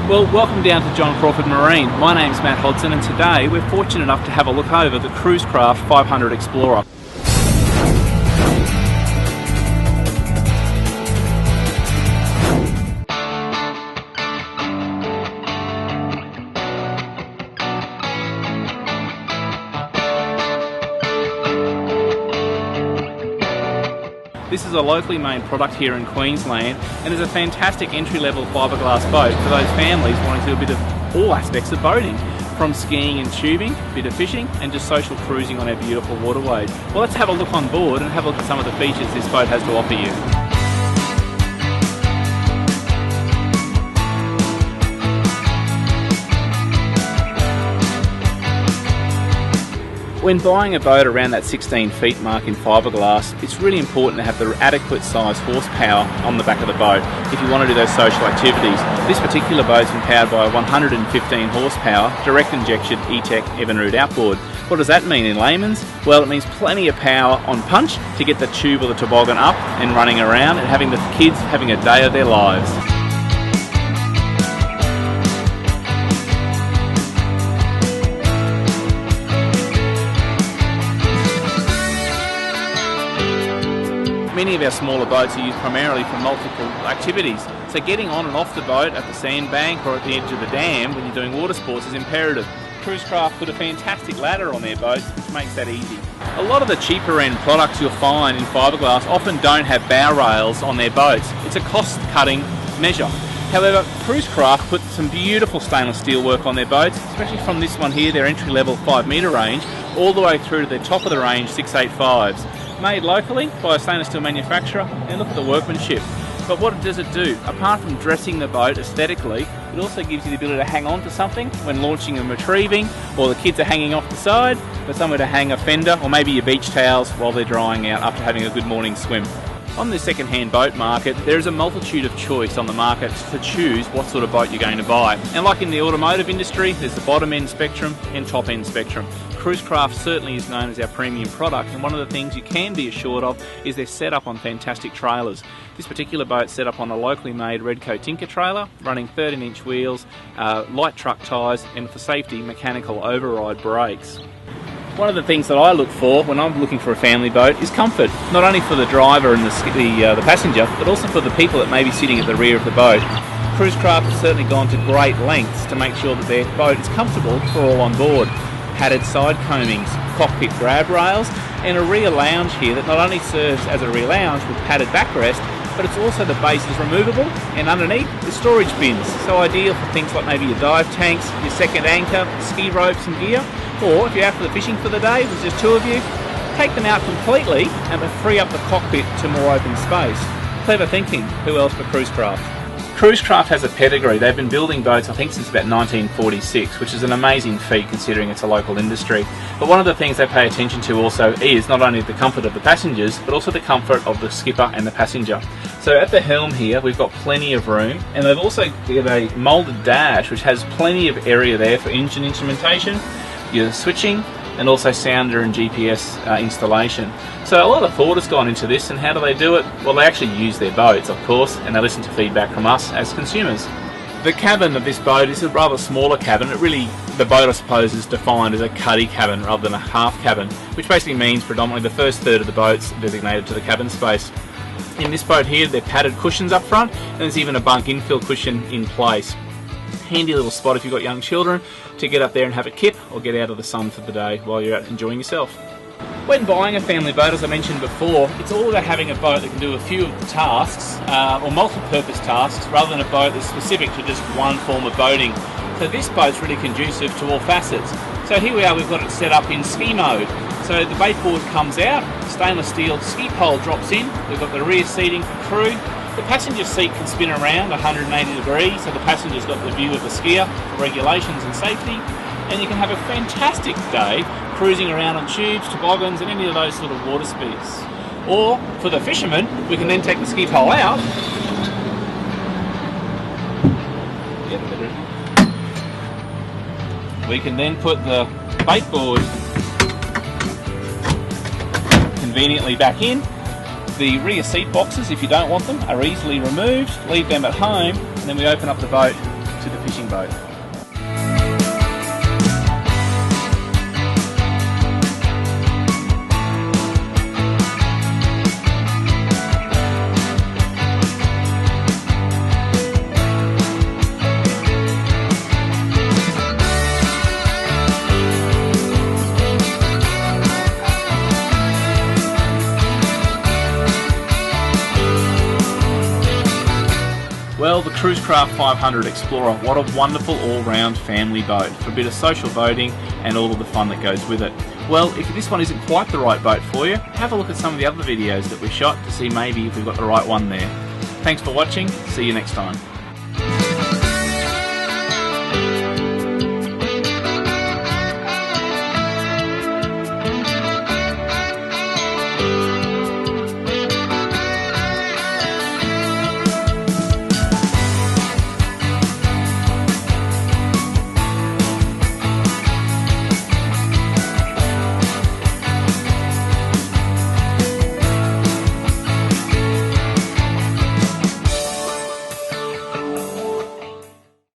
Well, welcome down to John Crawford Marine. My name's Matt Hodson, and today we're fortunate enough to have a look over the Cruisecraft 500 Explorer. This is a locally made product here in Queensland and is a fantastic entry-level fiberglass boat for those families wanting to do a bit of all aspects of boating, from skiing and tubing, a bit of fishing and just social cruising on our beautiful waterways. Well, let's have a look on board and have a look at some of the features this boat has to offer you. When buying a boat around that 16 feet mark in fiberglass, it's really important to have the adequate size horsepower on the back of the boat if you want to do those social activities. This particular boat's been powered by a 115 horsepower direct injection E-Tech Evinrude outboard. What does that mean in layman's? Well, it means plenty of power on punch to get the tube or the toboggan up and running around and having the kids having a day of their lives. Many of our smaller boats are used primarily for multiple activities, so getting on and off the boat at the sandbank or at the edge of the dam when you're doing water sports is imperative. Cruisecraft put a fantastic ladder on their boats, which makes that easy. A lot of the cheaper end products you'll find in fiberglass often don't have bow rails on their boats. It's a cost-cutting measure. However, Cruisecraft put some beautiful stainless steel work on their boats, especially from this one here, their entry-level 5 metre range, all the way through to their top of the range 685s. Made locally by a stainless steel manufacturer, and look at the workmanship. But what does it do? Apart from dressing the boat aesthetically, it also gives you the ability to hang on to something when launching and retrieving, or the kids are hanging off the side, for somewhere to hang a fender, or maybe your beach towels while they're drying out after having a good morning swim. On the second-hand boat market, there is a multitude of choice on the market to choose what sort of boat you're going to buy. And like in the automotive industry, there's the bottom-end spectrum and top-end spectrum. Cruisecraft certainly is known as our premium product, and one of the things you can be assured of is they're set up on fantastic trailers. This particular boat's set up on a locally made Redco Tinker trailer, running 13-inch wheels, light truck tyres, and for safety, mechanical override brakes. One of the things that I look for when I'm looking for a family boat is comfort, not only for the driver and the passenger, but also for the people that may be sitting at the rear of the boat. Cruisecraft has certainly gone to great lengths to make sure that their boat is comfortable for all on board. Padded side combings, cockpit grab rails, and a rear lounge here that not only serves as a rear lounge with padded backrest, but it's also the base is removable, and underneath the storage bins, so ideal for things like maybe your dive tanks, your second anchor, ski ropes and gear, or if you're out for the fishing for the day, there's just two of you, take them out completely and free up the cockpit to more open space. Clever thinking, who else but Cruisecraft? Cruisecraft has a pedigree. They've been building boats, I think, since about 1946, which is an amazing feat considering it's a local industry. But one of the things they pay attention to also is not only the comfort of the passengers, but also the comfort of the skipper and the passenger. So at the helm here, we've got plenty of room, and they've also got a moulded dash, which has plenty of area there for engine instrumentation, your switching, and also sounder and GPS installation. So a lot of thought has gone into this, and how do they do it? Well, they actually use their boats, of course, and they listen to feedback from us as consumers. The cabin of this boat is a rather smaller cabin. It really, the boat I suppose is defined as a cuddy cabin rather than a half cabin, which basically means predominantly the first third of the boat's designated to the cabin space. In this boat here, they're padded cushions up front, and there's even a bunk infill cushion in place. Handy little spot if you've got young children to get up there and have a kip or get out of the sun for the day while you're out enjoying yourself. When buying a family boat, as I mentioned before, it's all about having a boat that can do a few of the tasks or multi-purpose tasks rather than a boat that's specific to just one form of boating. So this boat's really conducive to all facets. So here we are, we've got it set up in ski mode. So the bait board comes out, stainless steel ski pole drops in, we've got the rear seating for crew. The passenger seat can spin around 180 degrees, so the passenger's got the view of the skier for regulations and safety, and you can have a fantastic day cruising around on tubes, toboggans, and any of those sort of water speeds. Or, for the fishermen, we can then take the ski pole out, we can then put the bait board conveniently back in. The rear seat boxes, if you don't want them, are easily removed. Leave them at home, and then we open up the boat to the fishing boat. Well, the Cruisecraft 500 Explorer, what a wonderful all-round family boat for a bit of social boating and all of the fun that goes with it. Well, if this one isn't quite the right boat for you, have a look at some of the other videos that we shot to see maybe if we've got the right one there. Thanks for watching, see you next time.